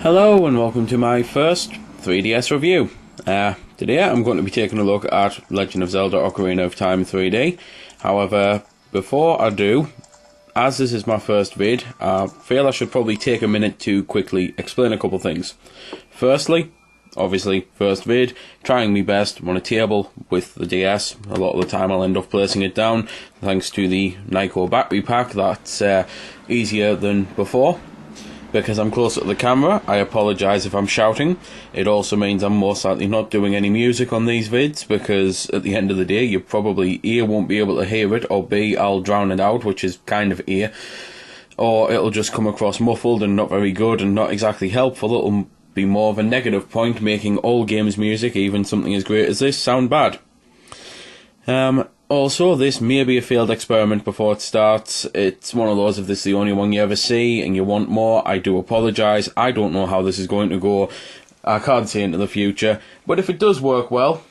Hello and welcome to my first 3DS review. Today I'm going to be taking a look at Legend of Zelda Ocarina of Time 3D. However, before I do, as this is my first vid, I feel I should probably take a minute to quickly explain a couple things. Firstly, obviously, first vid, trying my best. I'm on a table with the DS. A lot of the time I'll end up placing it down, thanks to the Nyko battery pack. That's easier than before. Because I'm closer to the camera, I apologise if I'm shouting. It also means I'm most likely not doing any music on these vids, because at the end of the day, you probably A, won't be able to hear it, or B, I'll drown it out, which is kind of A. Or it'll just come across muffled and not very good and not exactly helpful. It'll be more of a negative point, making all games music, even something as great as this, sound bad. Also, this may be a failed experiment before it starts. It's one of those, if this is the only one you ever see and you want more, I do apologise. I don't know how this is going to go. I can't see into the future. But if it does work well,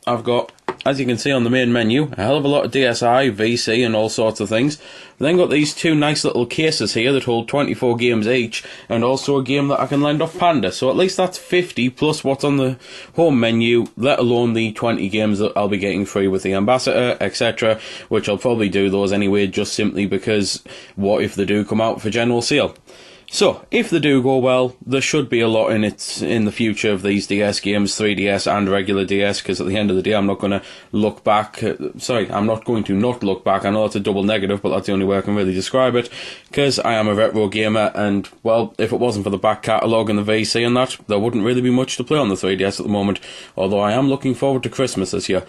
I've got, as you can see on the main menu, a hell of a lot of DSi, VC and all sorts of things. I've then got these two nice little cases here that hold 24 games each, and also a game that I can lend off Panda. So at least that's 50 plus what's on the home menu, let alone the 20 games that I'll be getting free with the Ambassador, etc. Which I'll probably do those anyway, just simply because what if they do come out for general sale? So, if they do go well, there should be a lot in it in the future of these DS games, 3DS and regular DS, because at the end of the day I'm not going to look back, I'm not going to not look back. I know it's a double negative, but that's the only way I can really describe it, because I am a retro gamer, and, well, if it wasn't for the back catalogue and the VC and that, there wouldn't really be much to play on the 3DS at the moment, although I am looking forward to Christmas this year.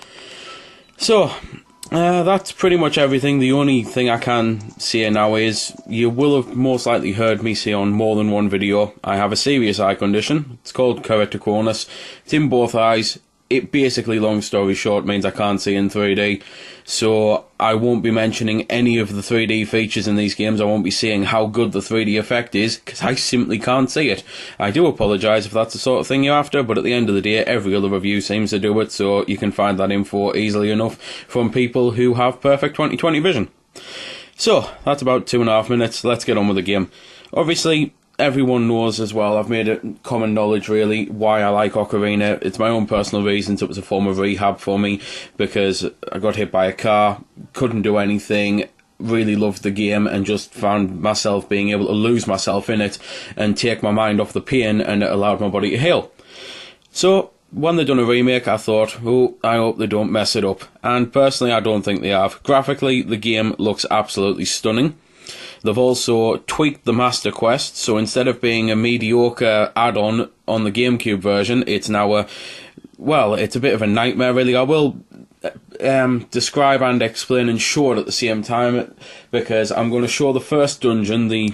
So, that's pretty much everything. The only thing I can say now is, you will have most likely heard me say on more than one video, I have a serious eye condition. It's called keratoconus. It's in both eyes. It basically, long story short, means I can't see in 3D. So I won't be mentioning any of the 3D features in these games. I won't be saying how good the 3D effect is, because I simply can't see it. I do apologise if that's the sort of thing you're after, but at the end of the day, every other review seems to do it, so you can find that info easily enough from people who have perfect 20/20 vision. So, that's about 2.5 minutes. Let's get on with the game. Obviously, everyone knows as well, I've made it common knowledge really, why I like Ocarina. It's my own personal reasons. It was a form of rehab for me, because I got hit by a car, couldn't do anything, really loved the game, and just found myself being able to lose myself in it and take my mind off the pain, and it allowed my body to heal. So, when they've done a remake, I thought, oh, I hope they don't mess it up. And personally, I don't think they have. Graphically, the game looks absolutely stunning. They've also tweaked the Master Quest, so instead of being a mediocre add-on on the GameCube version, it's now it's a bit of a nightmare really. I will describe and explain and show it at the same time, because I'm going to show the first dungeon, the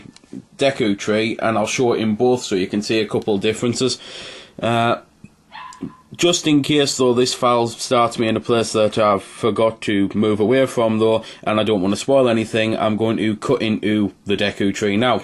Deku Tree, and I'll show it in both so you can see a couple differences. Just in case, though, this file starts me in a place that I've forgot to move away from, though, and I don't want to spoil anything, I'm going to cut into the Deku Tree now.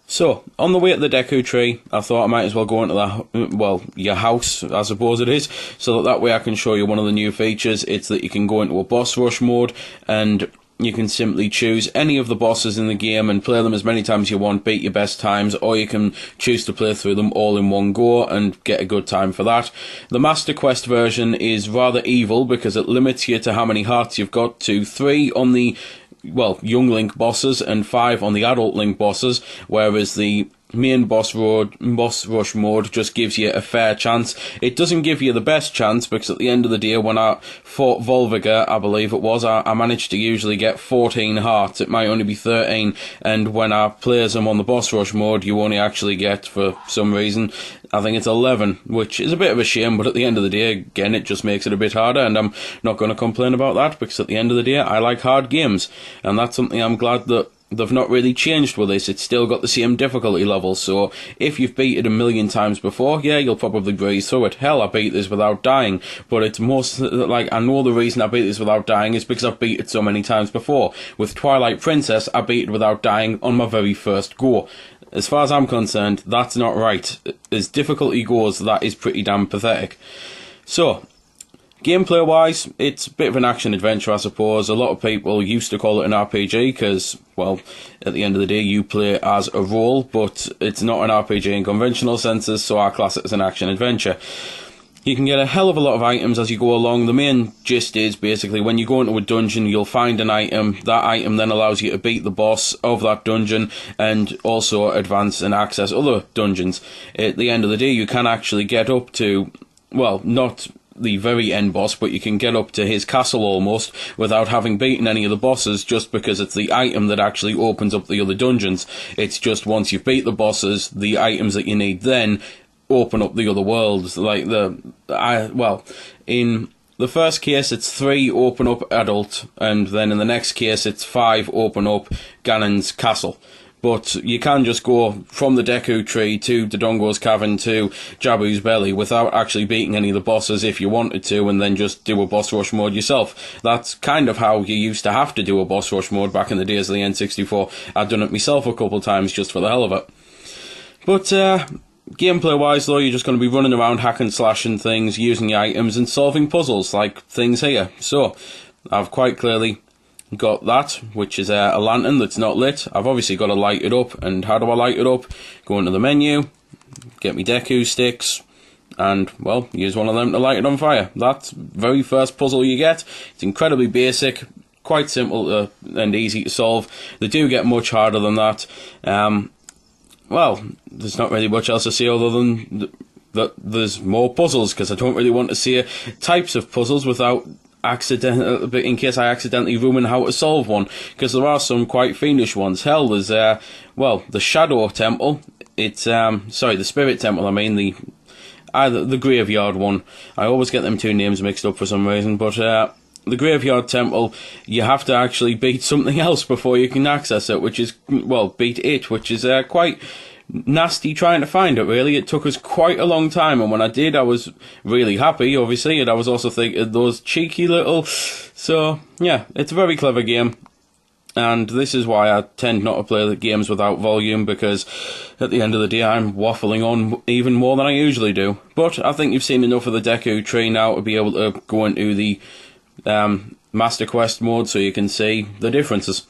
So, on the way to the Deku Tree, I thought I might as well go into your house, I suppose it is, so that way I can show you one of the new features. It's that you can go into a boss rush mode, and you can simply choose any of the bosses in the game and play them as many times as you want, beat your best times, or you can choose to play through them all in one go and get a good time for that. The Master Quest version is rather evil, because it limits you to how many hearts you've got to 3 on the, young Link bosses and 5 on the adult Link bosses, whereas the main boss rush mode just gives you a fair chance. It doesn't give you the best chance, because at the end of the day, when I fought Volviger, I believe it was, I managed to usually get 14 hearts. It might only be 13, and when I play as them on the boss rush mode, you only actually get, for some reason, I think it's 11, which is a bit of a shame, but at the end of the day, again, it just makes it a bit harder, and I'm not going to complain about that, because at the end of the day, I like hard games, and that's something I'm glad that they've not really changed with this. It's still got the same difficulty level, so if you've beat it a million times before, yeah, you'll probably breeze through it. Hell, I beat this without dying, but it's most, I know the reason I beat this without dying is because I've beat it so many times before. With Twilight Princess, I beat it without dying on my very first go. As far as I'm concerned, that's not right. As difficulty goes, that is pretty damn pathetic. So, Gameplay wise, it's a bit of an action adventure, I suppose. A lot of people used to call it an RPG because, well, at the end of the day you play as a role, but it's not an RPG in conventional senses, so I class it as an action adventure. You can get a hell of a lot of items as you go along. The main gist is basically when you go into a dungeon, you'll find an item. That item then allows you to beat the boss of that dungeon and also advance and access other dungeons. At the end of the day, you can actually get up to, well, not the very end boss, but you can get up to his castle almost without having beaten any of the bosses, just because it's the item that actually opens up the other dungeons. It's just once you've beat the bosses, the items that you need then open up the other worlds. Like in the first case it's 3 open up adult, and then in the next case it's 5 open up Ganon's castle. But you can just go from the Deku Tree to Dodongo's Cavern to Jabu's Belly without actually beating any of the bosses if you wanted to, and then just do a boss rush mode yourself. That's kind of how you used to have to do a boss rush mode back in the days of the N64. I've done it myself a couple of times just for the hell of it. But gameplay wise though, you're just going to be running around hacking, slashing things, using your items and solving puzzles like things here. So I've quite clearly got that, which is a lantern that's not lit. I've obviously got to light it up, and how do I light it up? Go into the menu, get me Deku sticks, and, well, use one of them to light it on fire. That's the very first puzzle you get. It's incredibly basic, quite simple and easy to solve. They do get much harder than that. Well, there's not really much else to say other than that there's more puzzles, because I don't really want to see types of puzzles without in case I accidentally ruin how to solve one, because there are some quite fiendish ones. Hell, there's the Shadow Temple. It's the Spirit Temple. I mean the Graveyard one. I always get them two names mixed up for some reason. But the Graveyard Temple, you have to actually beat something else before you can access it, which is, well, beat it, which is quite nasty trying to find it, really. It took us quite a long time, and when I did, I was really happy, obviously, and I was also thinking those cheeky little... So, yeah, it's a very clever game, and this is why I tend not to play the games without volume, because at the end of the day, I'm waffling on even more than I usually do. But I think you've seen enough of the Deku Tree now to be able to go into the Master Quest mode so you can see the differences.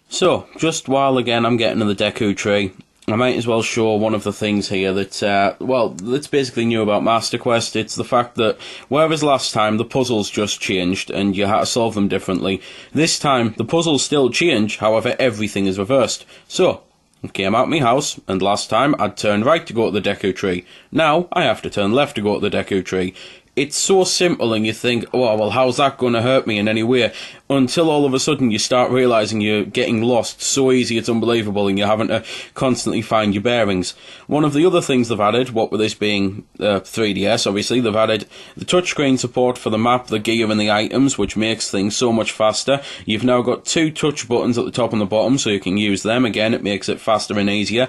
So, just while, again, I'm getting to the Deku Tree, I might as well show one of the things here that, that's basically new about Master Quest. It's the fact that, whereas last time the puzzles just changed and you had to solve them differently, this time the puzzles still change, however everything is reversed. So, I came out of my house, and last time I'd turn right to go to the Deku Tree. Now, I have to turn left to go to the Deku Tree. It's so simple, and you think, oh, well, how's that going to hurt me in any way? Until all of a sudden you start realising you're getting lost so easy it's unbelievable, and you're having to constantly find your bearings. One of the other things they've added, what with this being 3DS, obviously, they've added the touchscreen support for the map, the gear and the items, which makes things so much faster. You've now got 2 touch buttons at the top and the bottom, so you can use them. Again, it makes it faster and easier.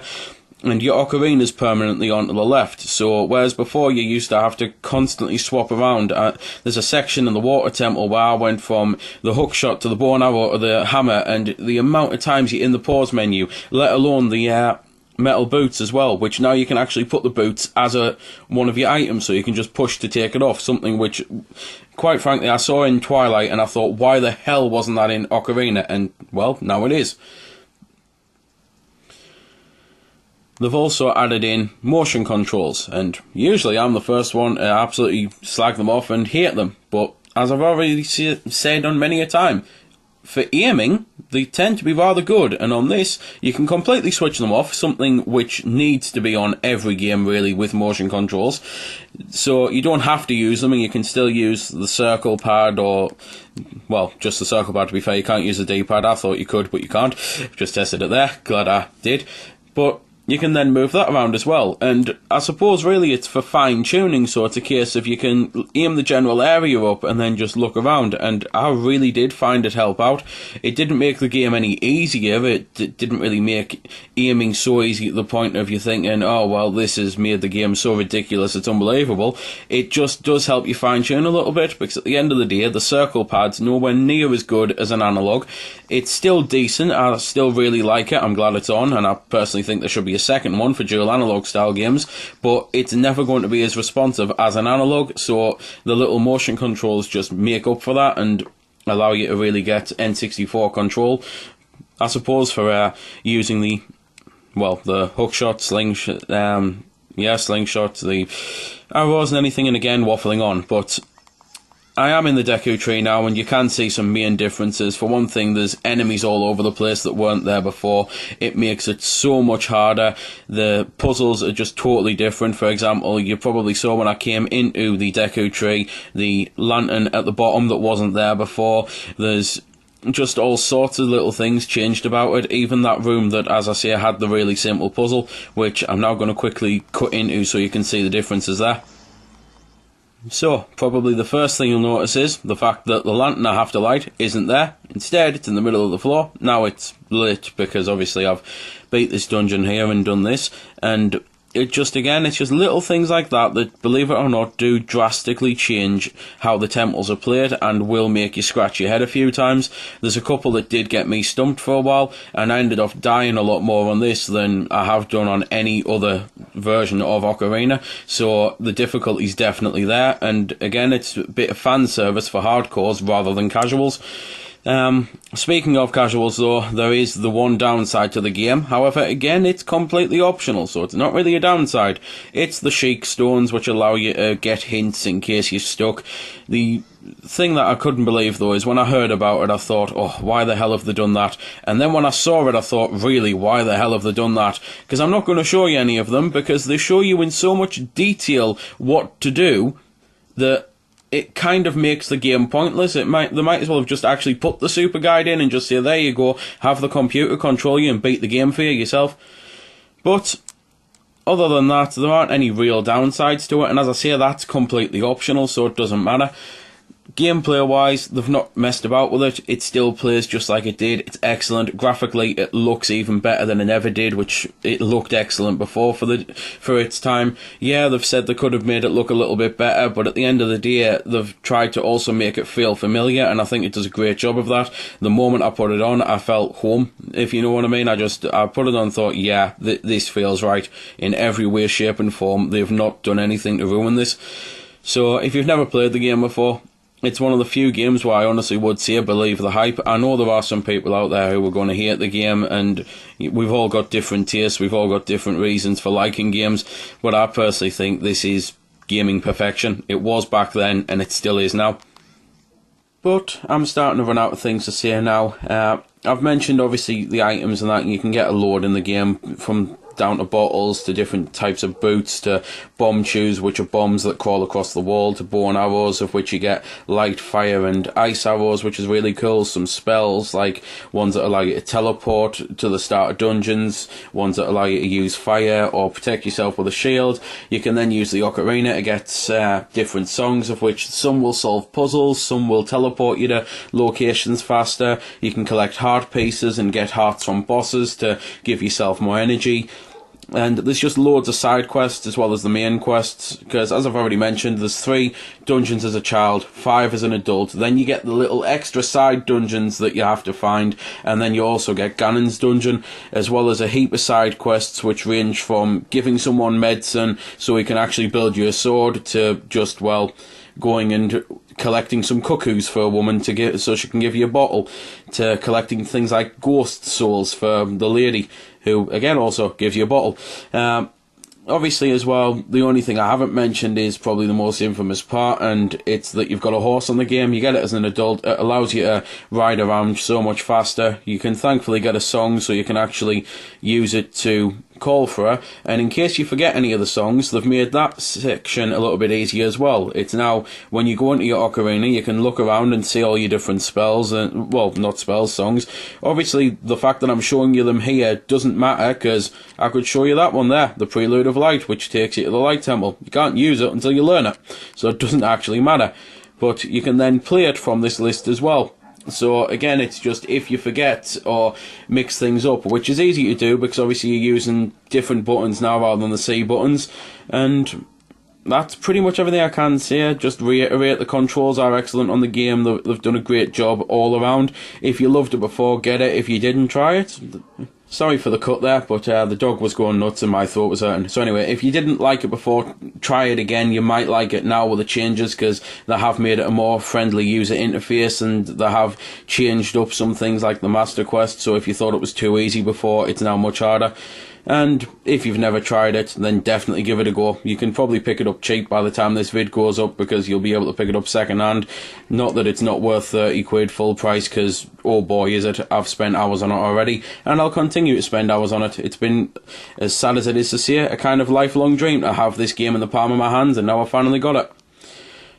And your ocarinas permanently onto the left, so whereas before you used to have to constantly swap around, there's a section in the Water Temple where I went from the hook shot to the bow and arrow to the hammer, and the amount of times you're in the pause menu, let alone the metal boots as well, which now you can actually put the boots as one of your items, so you can just push to take it off, something which, quite frankly, I saw in Twilight and I thought, why the hell wasn't that in Ocarina? And, well, now it is. They've also added in motion controls, and usually I'm the first one to absolutely slag them off and hate them, but as I've already said on many a time, for aiming, they tend to be rather good, and on this, you can completely switch them off, something which needs to be on every game, really, with motion controls. So you don't have to use them, and you can still use the circle pad, or, well, just the circle pad, to be fair. You can't use the D-pad. I thought you could, but you can't. Just tested it there. Glad I did. But you can then move that around as well, and I suppose really it's for fine-tuning, so it's a case of you can aim the general area up and then just look around, and I really did find it help out. It didn't make the game any easier, it didn't really make aiming so easy at the point of you thinking, oh well, this has made the game so ridiculous it's unbelievable. It just does help you fine-tune a little bit, because at the end of the day, the circle pad's nowhere near as good as an analog. It's still decent, I still really like it, I'm glad it's on, and I personally think there should be a second one for dual analog style games, but it's never going to be as responsive as an analog, so the little motion controls just make up for that and allow you to really get N64 control, I suppose, for using the hookshot, slingshot, slingshot, the arrows and anything, and again, waffling on, but I am in the Deku Tree now, and you can see some main differences. For one thing, there's enemies all over the place that weren't there before. It makes it so much harder. The puzzles are just totally different. For example, you probably saw when I came into the Deku Tree, the lantern at the bottom that wasn't there before. There's just all sorts of little things changed about it. Even that room that, as I say, had the really simple puzzle, which I'm now going to quickly cut into so you can see the differences there. So, probably the first thing you'll notice is the fact that the lantern I have to light isn't there. Instead, it's in the middle of the floor. Now it's lit because obviously I've beat this dungeon here and done this, and it's just little things like that that, believe it or not, do drastically change how the temples are played and will make you scratch your head a few times. There's a couple that did get me stumped for a while, and I ended up dying a lot more on this than I have done on any other version of Ocarina, so the difficulty's definitely there, and again, it's a bit of fan service for hardcores rather than casuals. Speaking of casuals though, there is the one downside to the game. However, again, it's completely optional, so it's not really a downside. It's the Sheik stones, which allow you to get hints in case you're stuck. The thing that I couldn't believe though is when I heard about it, I thought, oh, why the hell have they done that? And then when I saw it, I thought, really, why the hell have they done that? Because I'm not going to show you any of them, because they show you in so much detail what to do that it kind of makes the game pointless. They might as well have just actually put the super guide in and just say, there you go, have the computer control you and beat the game for you yourself. But other than that, there aren't any real downsides to it, and as I say, that's completely optional, so it doesn't matter. Gameplay wise, they've not messed about with it. It still plays just like it did. It's excellent. Graphically, it looks even better than it ever did, which it looked excellent before for its time. Yeah, they've said they could have made it look a little bit better, but at the end of the day, they've tried to also make it feel familiar, and I think it does a great job of that. The moment I put it on, I felt home, if you know what I mean. I put it on and thought, yeah, this feels right in every way, shape and form. They've not done anything to ruin this. So if you've never played the game before, it's one of the few games where I honestly would say believe the hype. I know there are some people out there who are going to hate the game, and we've all got different tastes, we've all got different reasons for liking games, but I personally think this is gaming perfection. It was back then, and it still is now. But I'm starting to run out of things to say now. I've mentioned obviously the items and that, and you can get a load in the game, from down to bottles, to different types of boots, to bomb shoes, which are bombs that crawl across the wall, to bow and arrows, of which you get light, fire and ice arrows, which is really cool. Some spells, like ones that allow you to teleport to the start of dungeons, ones that allow you to use fire or protect yourself with a shield. You can then use the ocarina to get different songs, of which some will solve puzzles, some will teleport you to locations faster. You can collect heart pieces and get hearts from bosses to give yourself more energy. And there's just loads of side quests as well as the main quests, because as I've already mentioned, there's 3 dungeons as a child, 5 as an adult. Then you get the little extra side dungeons that you have to find, and then you also get Ganon's dungeon, as well as a heap of side quests which range from giving someone medicine so he can actually build you a sword, to just, well, going and collecting some cuckoos for a woman to get so she can give you a bottle, to collecting things like ghost souls for the lady, who again also gives you a bottle. Obviously as well, the only thing I haven't mentioned is probably the most infamous part, and it's that you've got a horse on the game. You get it as an adult. It allows you to ride around so much faster. You can thankfully get a song so you can actually use it to call for her, and in case you forget any of the songs, they've made that section a little bit easier as well. It's now, when you go into your ocarina, you can look around and see all your different spells, and, well, not spells, songs. Obviously, the fact that I'm showing you them here doesn't matter, because I could show you that one there, the Prelude of Light, which takes you to the Light Temple. You can't use it until you learn it, so it doesn't actually matter. But you can then play it from this list as well. So again, it's just if you forget or mix things up, which is easy to do because obviously you're using different buttons now rather than the C buttons, and that's pretty much everything I can say. Just reiterate, the controls are excellent on the game. They've done a great job all around. If you loved it before, get it. If you didn't, try it. Sorry for the cut there, but the dog was going nuts and my throat was hurting. So anyway, if you didn't like it before, try it again. You might like it now with the changes, because they have made it a more friendly user interface, and they have changed up some things like the Master Quest. So if you thought it was too easy before, it's now much harder. And if you've never tried it, then definitely give it a go. You can probably pick it up cheap by the time this vid goes up, because you'll be able to pick it up second hand. Not that it's not worth 30 quid full price, because oh boy is it, I've spent hours on it already, and I'll continue to spend hours on it. It's been, as sad as it is to say, a kind of lifelong dream to have this game in the palm of my hands, and now I finally got it.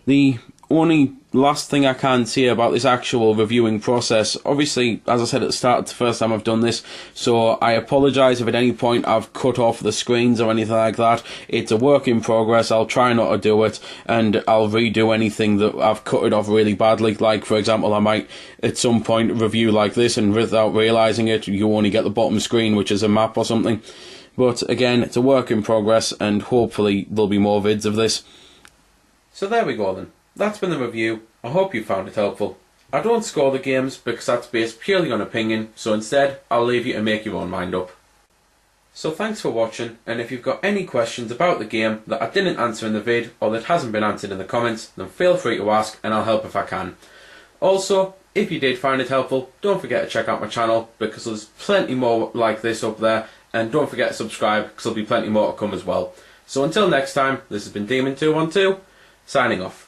The only last thing I can say about this actual reviewing process, obviously, as I said at the start, it's the first time I've done this, so I apologise if at any point I've cut off the screens or anything like that. It's a work in progress. I'll try not to do it, and I'll redo anything that I've cut it off really badly. Like, for example, I might at some point review like this, and without realising it, you only get the bottom screen, which is a map or something. But again, it's a work in progress, and hopefully there'll be more vids of this. So there we go then. That's been the review. I hope you found it helpful. I don't score the games because that's based purely on opinion, so instead I'll leave you to make your own mind up. So thanks for watching, and if you've got any questions about the game that I didn't answer in the vid, or that hasn't been answered in the comments, then feel free to ask and I'll help if I can. Also, if you did find it helpful, don't forget to check out my channel, because there's plenty more like this up there, and don't forget to subscribe because there'll be plenty more to come as well. So until next time, this has been Demon212, signing off.